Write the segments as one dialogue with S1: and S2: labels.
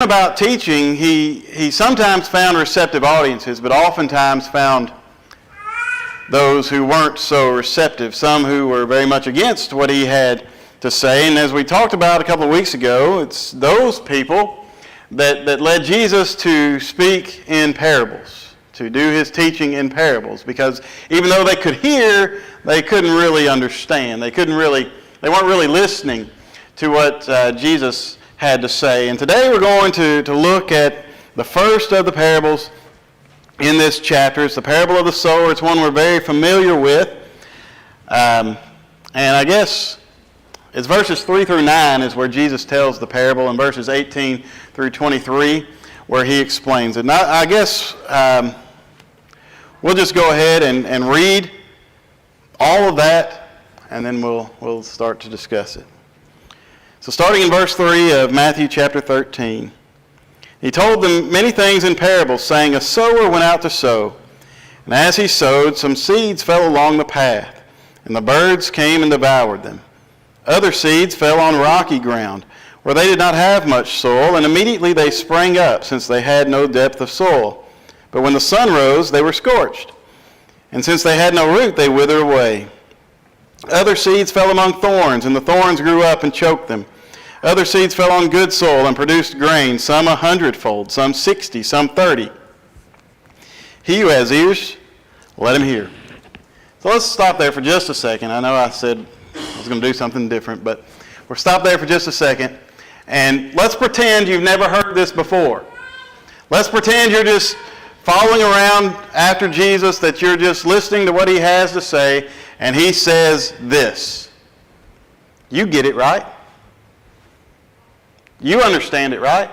S1: About teaching, he sometimes found receptive audiences, but oftentimes found those who weren't so receptive, some who were very much against what he had to say. And as we talked about a couple of weeks ago, it's those people that led Jesus to speak in parables, to do his teaching in parables, because even though they could hear, they couldn't really understand. They weren't really listening to what Jesus had to say. And today we're going to look at the first of the parables in this chapter. It's the parable of the sower. It's one we're very familiar with. And I guess it's verses 3 through 9 is where Jesus tells the parable, and verses 18 through 23 where he explains it. And I guess we'll just go ahead and read all of that, and then we'll start to discuss it. So starting in verse 3 of Matthew chapter 13, he told them many things in parables, saying, "A sower went out to sow. And as he sowed, some seeds fell along the path, and the birds came and devoured them. Other seeds fell on rocky ground, where they did not have much soil, and immediately they sprang up, since they had no depth of soil. But when the sun rose, they were scorched. And since they had no root, they withered away. Other seeds fell among thorns, and the thorns grew up and choked them. Other seeds fell on good soil and produced grain, some 100-fold, some 60, some 30. He who has ears, let him hear." So let's stop there for just a second. I know I said I was going to do something different, but we'll stop there for just a second. And let's pretend you've never heard this before. Let's pretend you're just following around after Jesus, that you're just listening to what he has to say, and he says this. You get it, right? You understand it, right?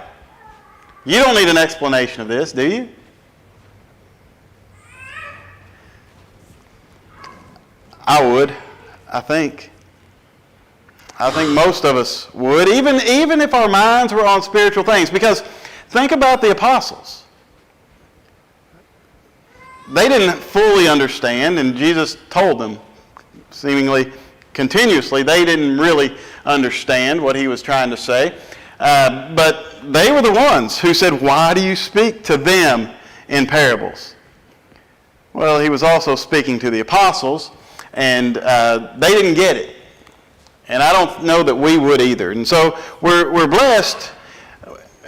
S1: You don't need an explanation of this, do you? I would. I think most of us would, even if our minds were on spiritual things. Because think about the apostles. They didn't fully understand, and Jesus told them, seemingly continuously, they didn't really understand what he was trying to say. But they were the ones who said, "Why do you speak to them in parables?" Well, he was also speaking to the apostles, and they didn't get it. And I don't know that we would either. And so we're blessed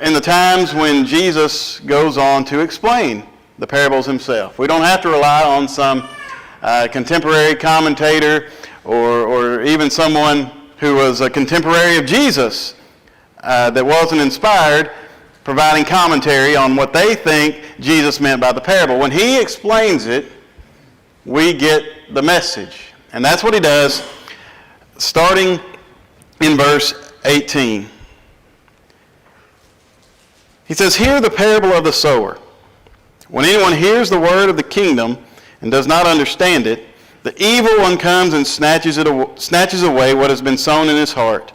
S1: in the times when Jesus goes on to explain the parables himself. We don't have to rely on some contemporary commentator or even someone who was a contemporary of Jesus that wasn't inspired, providing commentary on what they think Jesus meant by the parable. When he explains it, we get the message. And that's what he does, starting in verse 18. He says, "Hear the parable of the sower. When anyone hears the word of the kingdom and does not understand it, the evil one comes and snatches away what has been sown in his heart.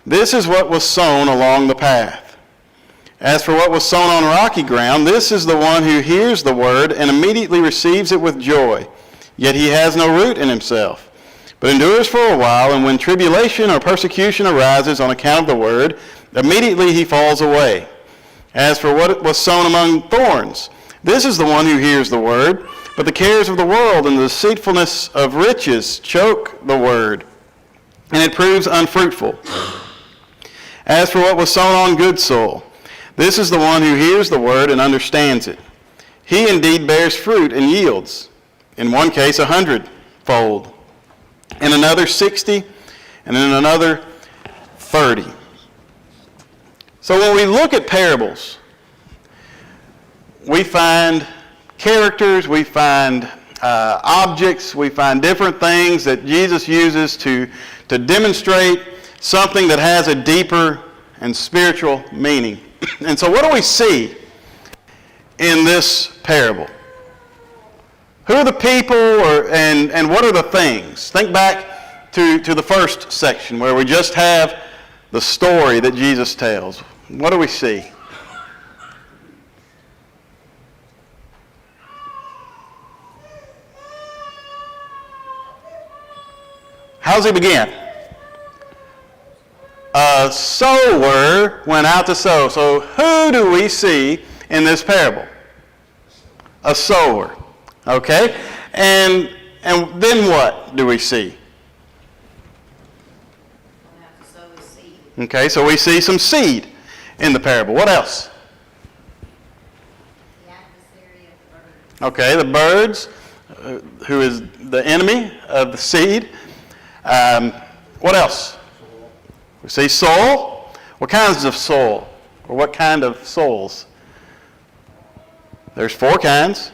S1: This is what was sown along the path. As for what was sown on rocky ground, this is the one who hears the word and immediately receives it with joy. Yet he has no root in himself, but endures for a while, and when tribulation or persecution arises on account of the word, immediately he falls away. As for what was sown among thorns, this is the one who hears the word, but the cares of the world and the deceitfulness of riches choke the word, and it proves unfruitful. As for what was sown on good soil, this is the one who hears the word and understands it. He indeed bears fruit and yields, in one case 100-fold, in another 60, and in another 30. So when we look at parables, we find characters, we find objects, we find different things that Jesus uses to demonstrate something that has a deeper and spiritual meaning. And so what do we see in this parable? Who are the people, and what are the things? Think back to the first section where we just have the story that Jesus tells. What do we see? How does he begin? a sower went out to sow. So who do we see in this parable? A sower. Okay? And then what do we see? Okay, so we see some seed in the parable. What else?
S2: The adversary of the birds.
S1: Okay, the birds, who is the enemy of the seed. What else? We see soul. What kinds of soul? Or what kind of souls? There's 4 kinds.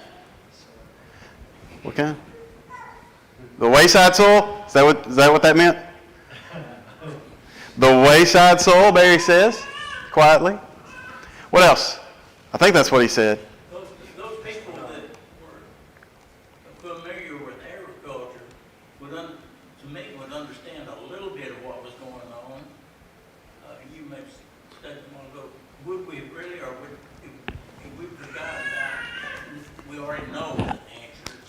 S1: What kind? The wayside soul? Is that what that meant? The wayside soul, Barry says, quietly. What else? I think that's what he said.
S3: Those people that were familiar with agriculture would understand a little bit of what was going on. You may say a moment ago, would we really, or if we forgot that, we already know the answers.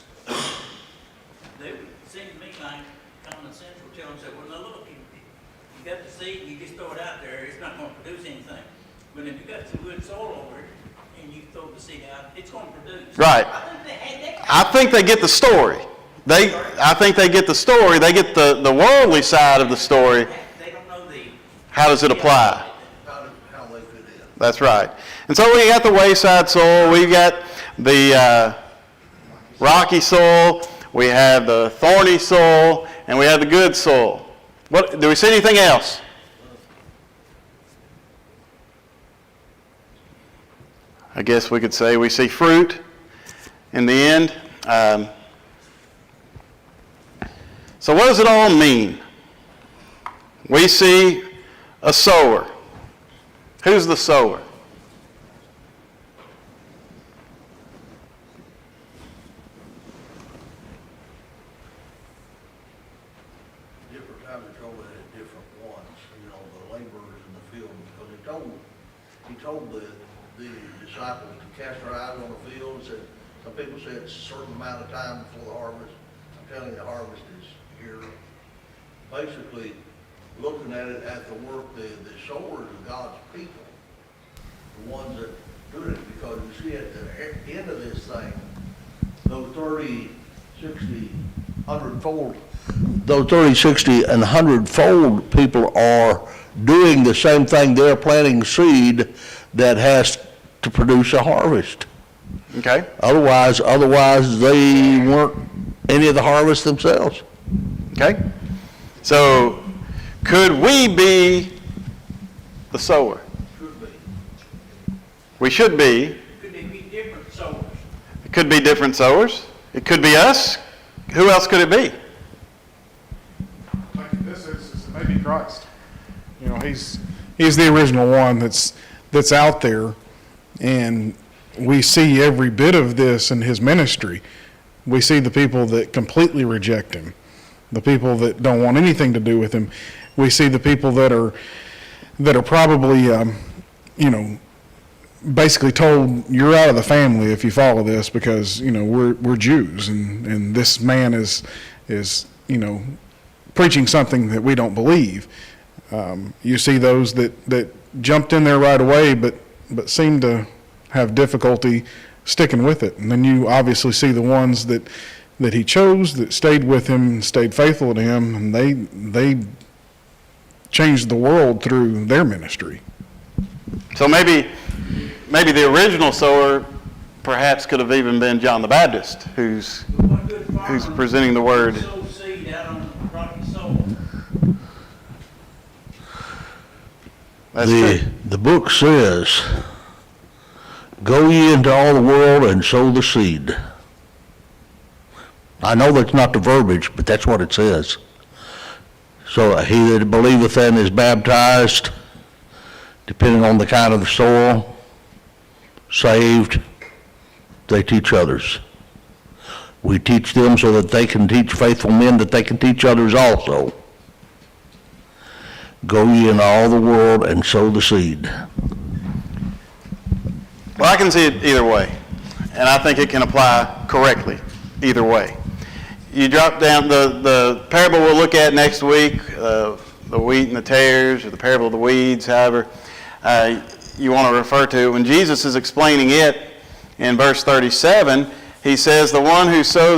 S3: They would seem to me like common sense would tell them, say, well, now look, you got the seed, you just throw it out there, it's not going to produce anything. But if you got some good soil over it, and you throw the seed out, it's going to produce.
S1: Right. I think they get the story. I think they get the story. They get the worldly side of the story.
S3: They don't know
S1: how does it apply?
S4: How they fit in.
S1: That's right. And so we got the wayside soul. We got the rocky soul. We have the thorny soul, and we have the good soul. What, do we see anything else? I guess we could say we see fruit in the end. So what does it all mean? We see a sower. Who's the sower?
S4: Different times he told it at different ones, the laborers in the field, because he told the disciples to cast their eyes on the field, and said, some people say it's a certain amount of time before the harvest. I'm telling you, the harvest is here. Basically, looking at it at the work, the sowers of God's people, the ones that do it, because you see at the end of this thing, those 30, 60, 100-fold, those 30, 60, and 100-fold people are doing the same thing. They're planting seed that has to produce a harvest.
S1: Okay.
S4: Otherwise they weren't any of the harvest themselves.
S1: Okay. So, could we be the sower?
S4: Should be.
S1: We should be.
S3: Could they be different sowers?
S1: It could be different sowers. It could be us. Who else could it be?
S5: Like this is maybe Christ. He's the original one that's out there, and we see every bit of this in his ministry. We see the people that completely reject him, the people that don't want anything to do with him. We see the people that are probably basically told, you're out of the family if you follow this, because we're Jews, and this man is preaching something that we don't believe. You see those that jumped in there right away, but seem to have difficulty sticking with it. And then you obviously see the ones that he chose, that stayed with him and stayed faithful to him, and they changed the world through their ministry.
S1: So maybe the original sower perhaps could have even been John the Baptist, who's presenting the word.
S3: Sow seed out on rocky soil.
S1: That's true.
S4: The book says, go ye into all the world and sow the seed. I know that's not the verbiage, but that's what it says. So he that believeth and is baptized, depending on the kind of the soil, saved, they teach others. We teach them so that they can teach faithful men, that they can teach others also. Go ye into all the world and sow the seed.
S1: Well, I can see it either way, and I think it can apply correctly either way. You drop down the parable we'll look at next week, the wheat and the tares, or the parable of the weeds, however you want to refer to it. When Jesus is explaining it in verse 37, he says, the one who sows